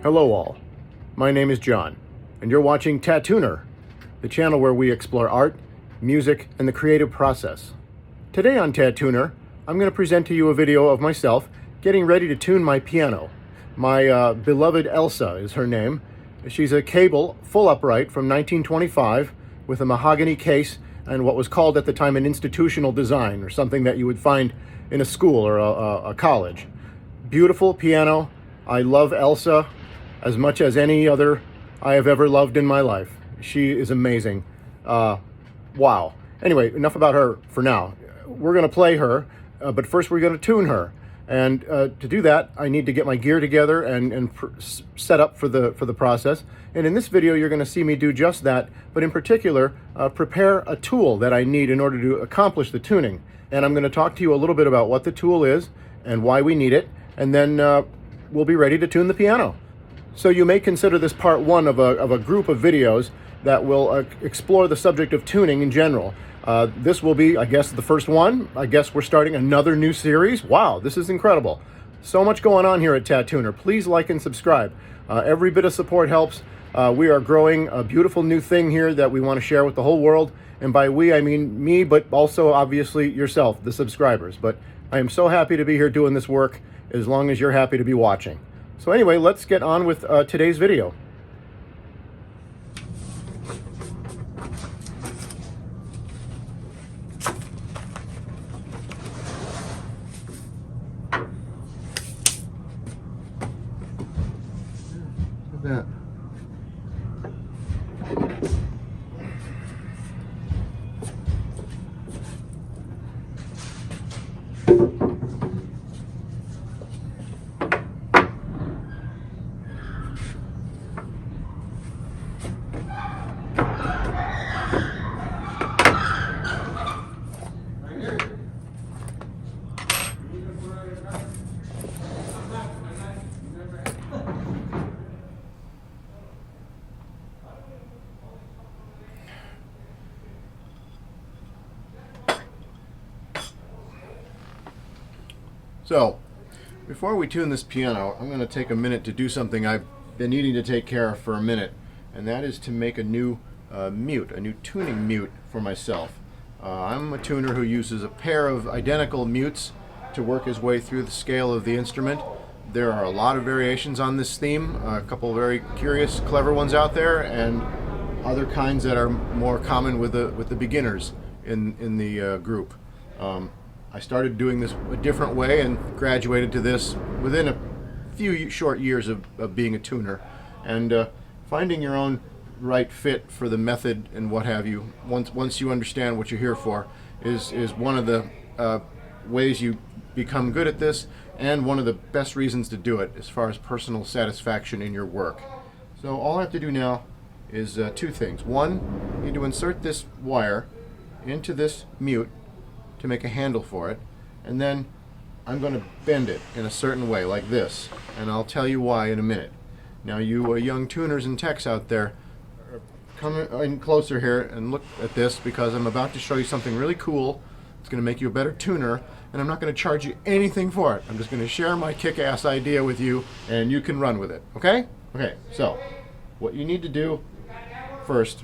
Hello all, my name is John, and you're watching Tattuner, the channel where we explore art, music, and the creative process. Today on Tattuner, I'm going to present to you a video of myself getting ready to tune my piano. My beloved Elsa is her name. She's a cable, full upright from 1925 with a mahogany case and what was called at the time an institutional design, or something that you would find in a school or a college. Beautiful piano. I love Elsa as much as any other I have ever loved in my life. She is amazing. Wow. Anyway, enough about her for now. We're going to play her, but first we're going to tune her. And to do that, I need to get my gear together and set up for the process. And in this video, you're going to see me do just that, but in particular, prepare a tool that I need in order to accomplish the tuning. And I'm going to talk to you a little bit about what the tool is and why we need it, and then we'll be ready to tune the piano. So you may consider this part one of a group of videos that will explore the subject of tuning in general. This will be, I guess, the first one. I guess we're starting another new series. Wow, this is incredible. So much going on here at Tattuner. Please like and subscribe. Every bit of support helps. We are growing a beautiful new thing here that we want to share with the whole world. And by we, I mean me, but also obviously yourself, the subscribers. But I am so happy to be here doing this work, as long as you're happy to be watching. So anyway, let's get on with today's video. Look at that. So, before we tune this piano, I'm going to take a minute to do something I've been needing to take care of for a minute, and that is to make a new mute, a new tuning mute for myself. I'm a tuner who uses a pair of identical mutes to work his way through the scale of the instrument. There are a lot of variations on this theme, a couple very curious, clever ones out there, and other kinds that are more common with the beginners in the group. I started doing this a different way and graduated to this within a few short years of being a tuner. And finding your own right fit for the method and what have you, once you understand what you're here for, is one of the ways you become good at this, and one of the best reasons to do it as far as personal satisfaction in your work. So all I have to do now is two things. One, you need to insert this wire into this mute to make a handle for it, and then I'm going to bend it in a certain way, like this, and I'll tell you why in a minute. Now you young tuners and techs out there, come in closer here and look at this, because I'm about to show you something really cool. It's going to make you a better tuner, and I'm not going to charge you anything for it. I'm just going to share my kick-ass idea with you, and you can run with it, okay? Okay, so what you need to do first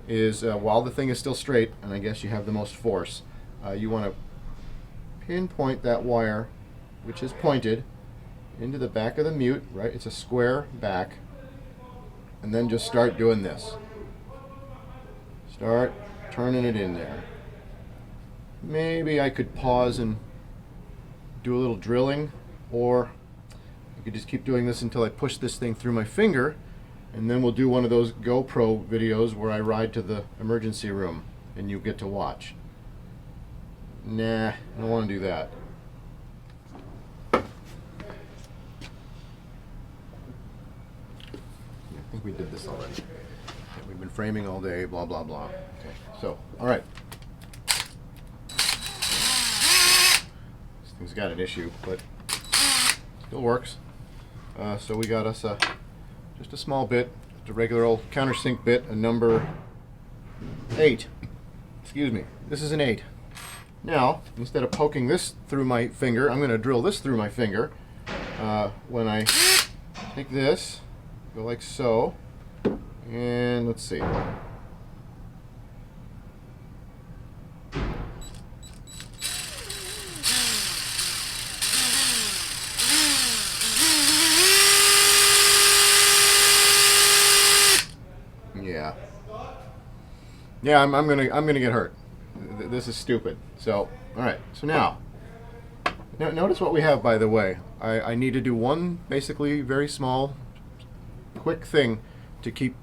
is, while the thing is still straight, and I guess you have the most force, you want to pinpoint that wire, which is pointed, into the back of the mute, right? It's a square back, and then just start doing this. Start turning it in there. Maybe I could pause and do a little drilling, or I could just keep doing this until I push this thing through my finger, and then we'll do one of those GoPro videos where I ride to the emergency room and you get to watch. Nah, I don't want to do that. I think we did this already. Okay, we've been framing all day, blah, blah, blah. Okay, so, all right. This thing's got an issue, but still works. So we got us just a small bit, just a regular old countersink bit, a number 8. Excuse me, this is an 8. Now, instead of poking this through my finger, I'm going to drill this through my finger when I take this, go like so, and let's see. Yeah. Yeah, I'm gonna get hurt. This is stupid. So, all right. So now, notice what we have. By the way, I need to do one basically very small, quick thing to keep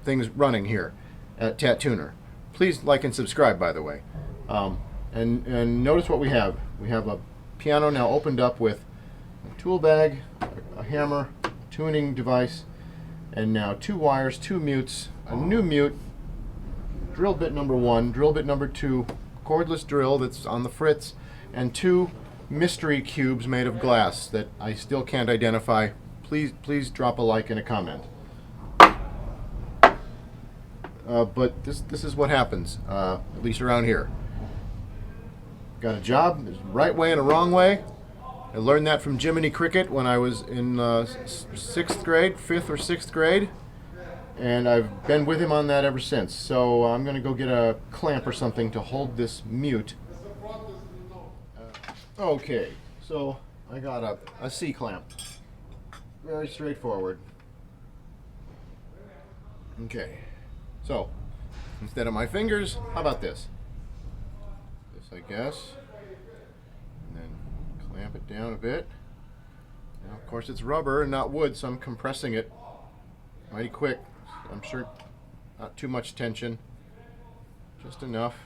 things running here at Tattuner. Please like and subscribe. By the way, and notice what we have. We have a piano now opened up with a tool bag, a hammer, a tuning device, and now 2 wires, 2 mutes, a new mute, drill bit number 1, drill bit number 2, cordless drill that's on the fritz, and 2 mystery cubes made of glass that I still can't identify. Please drop a like and a comment. But this is what happens, at least around here. Got a job, there's a right way and a wrong way. I learned that from Jiminy Cricket when I was in 6th grade, 5th or 6th grade. And I've been with him on that ever since. So I'm going to go get a clamp or something to hold this mute. Okay, so I got a C clamp. Very straightforward. Okay, so instead of my fingers, how about this? This, I guess. And then clamp it down a bit. Now, of course, it's rubber and not wood, so I'm compressing it mighty quick. I'm sure not too much tension, just enough.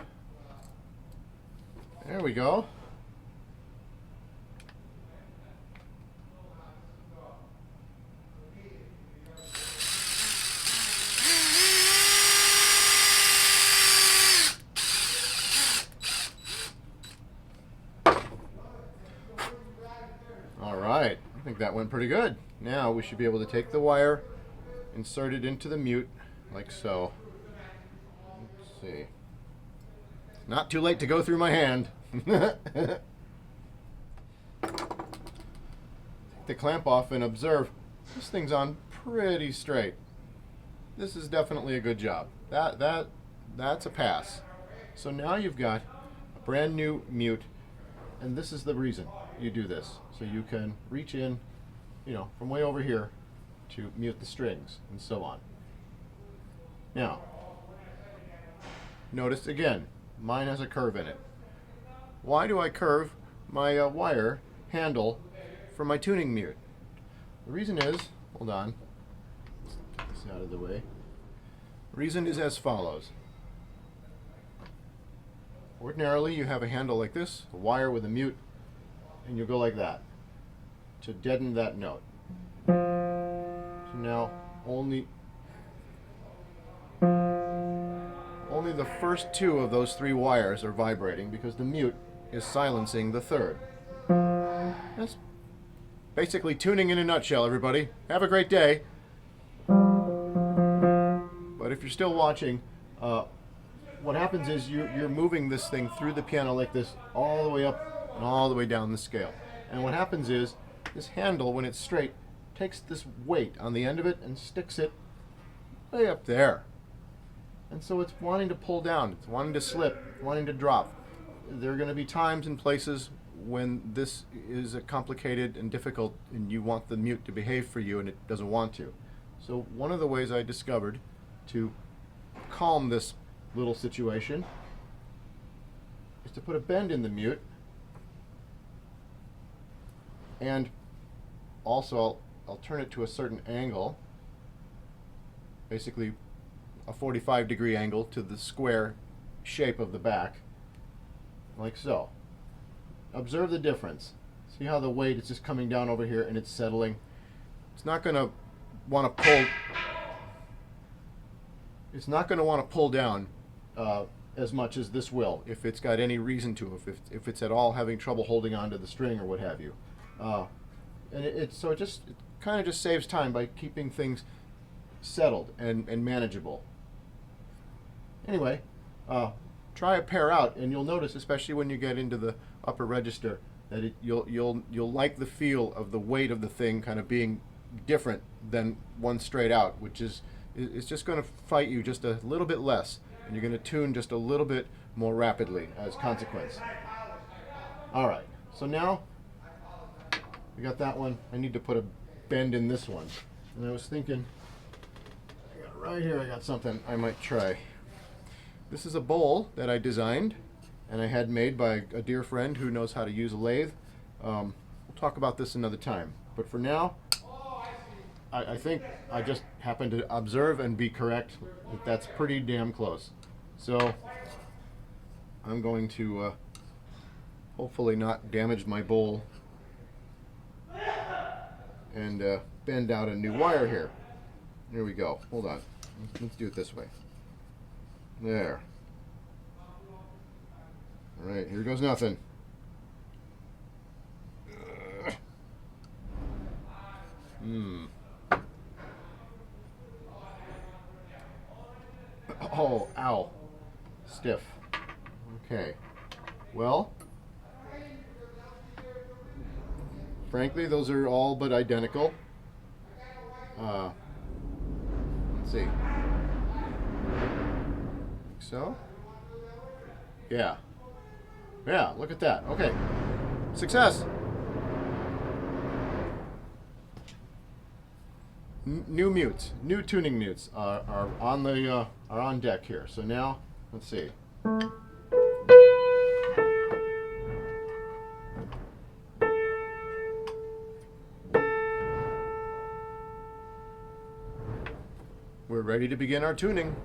There we go. All right, I think that went pretty good. Now we should be able to take the wire, insert it into the mute, like so. Let's see. Not too late to go through my hand. Take the clamp off and observe. This thing's on pretty straight. This is definitely a good job. That's a pass. So now you've got a brand new mute, and this is the reason you do this. So you can reach in, from way over here to mute the strings and so on. Now, notice again, mine has a curve in it. Why do I curve my wire handle for my tuning mute? The reason is, hold on, let's get this out of the way. The reason is as follows. Ordinarily, you have a handle like this, a wire with a mute, and you go like that to deaden that note. So now only the first 2 of those 3 wires are vibrating because the mute is silencing the third. That's basically tuning in a nutshell, everybody. Have a great day. But if you're still watching, what happens is you're moving this thing through the piano like this, all the way up and all the way down the scale. And what happens is this handle, when it's straight, takes this weight on the end of it and sticks it way up there. And so it's wanting to pull down, it's wanting to slip, wanting to drop. There are going to be times and places when this is complicated and difficult and you want the mute to behave for you and it doesn't want to. So one of the ways I discovered to calm this little situation is to put a bend in the mute, and also I'll turn it to a certain angle, basically a 45-degree angle to the square shape of the back, like so. Observe the difference. See how the weight is just coming down over here and it's settling. It's not going to want to pull. It's not going to want to pull down as much as this will, if it's got any reason to, if it's at all having trouble holding onto the string or what have you. And it kind of just saves time by keeping things settled and manageable. Anyway, try a pair out, and you'll notice, especially when you get into the upper register, that you'll like the feel of the weight of the thing kind of being different than one straight out, which is it's just going to fight you just a little bit less, and you're going to tune just a little bit more rapidly as consequence. All right, so now we got that one. I need to put a bend in this one, and I was thinking, right here I got something I might try. This is a bowl that I designed and I had made by a dear friend who knows how to use a lathe. We'll talk about this another time, but for now I think I just happened to observe and be correct that that's pretty damn close. So I'm going to hopefully not damage my bowl and bend out a new wire here. Here we go. Hold on. Let's do it this way. There. All right, here goes nothing. Oh, ow. Stiff. Okay. Well, frankly, those are all but identical. Let's see. So? Yeah. Yeah, look at that. Okay. Success. New mutes, new tuning mutes are on deck here. So now, let's see. We're ready to begin our tuning.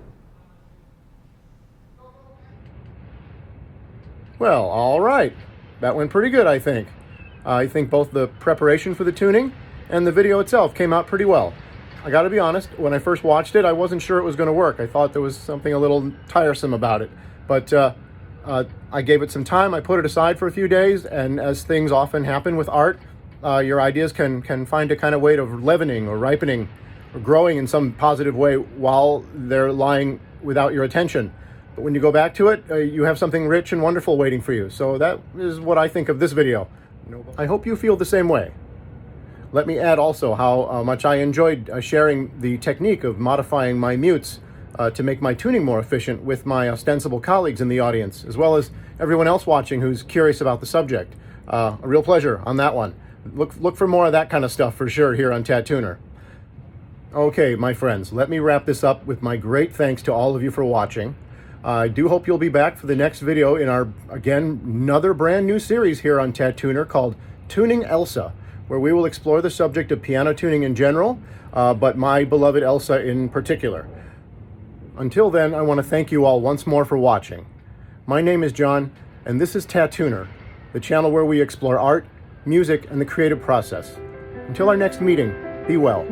Well, all right. That went pretty good, I think. I think both the preparation for the tuning and the video itself came out pretty well. I gotta be honest, when I first watched it, I wasn't sure it was gonna work. I thought there was something a little tiresome about it. But I gave it some time, I put it aside for a few days, and as things often happen with art, your ideas can find a kind of way of leavening or ripening or growing in some positive way while they're lying without your attention. But when you go back to it, you have something rich and wonderful waiting for you. So that is what I think of this video. I hope you feel the same way. Let me add also how much I enjoyed sharing the technique of modifying my mutes to make my tuning more efficient with my ostensible colleagues in the audience, as well as everyone else watching who's curious about the subject. A real pleasure on that one. Look for more of that kind of stuff for sure here on Tattuner. Okay, my friends, let me wrap this up with my great thanks to all of you for watching. I do hope you'll be back for the next video in our, again, another brand new series here on Tattuner called Tuning Elsa, where we will explore the subject of piano tuning in general, but my beloved Elsa in particular. Until then, I want to thank you all once more for watching. My name is John, and this is Tattuner, the channel where we explore art, music, and the creative process. Until our next meeting, be well.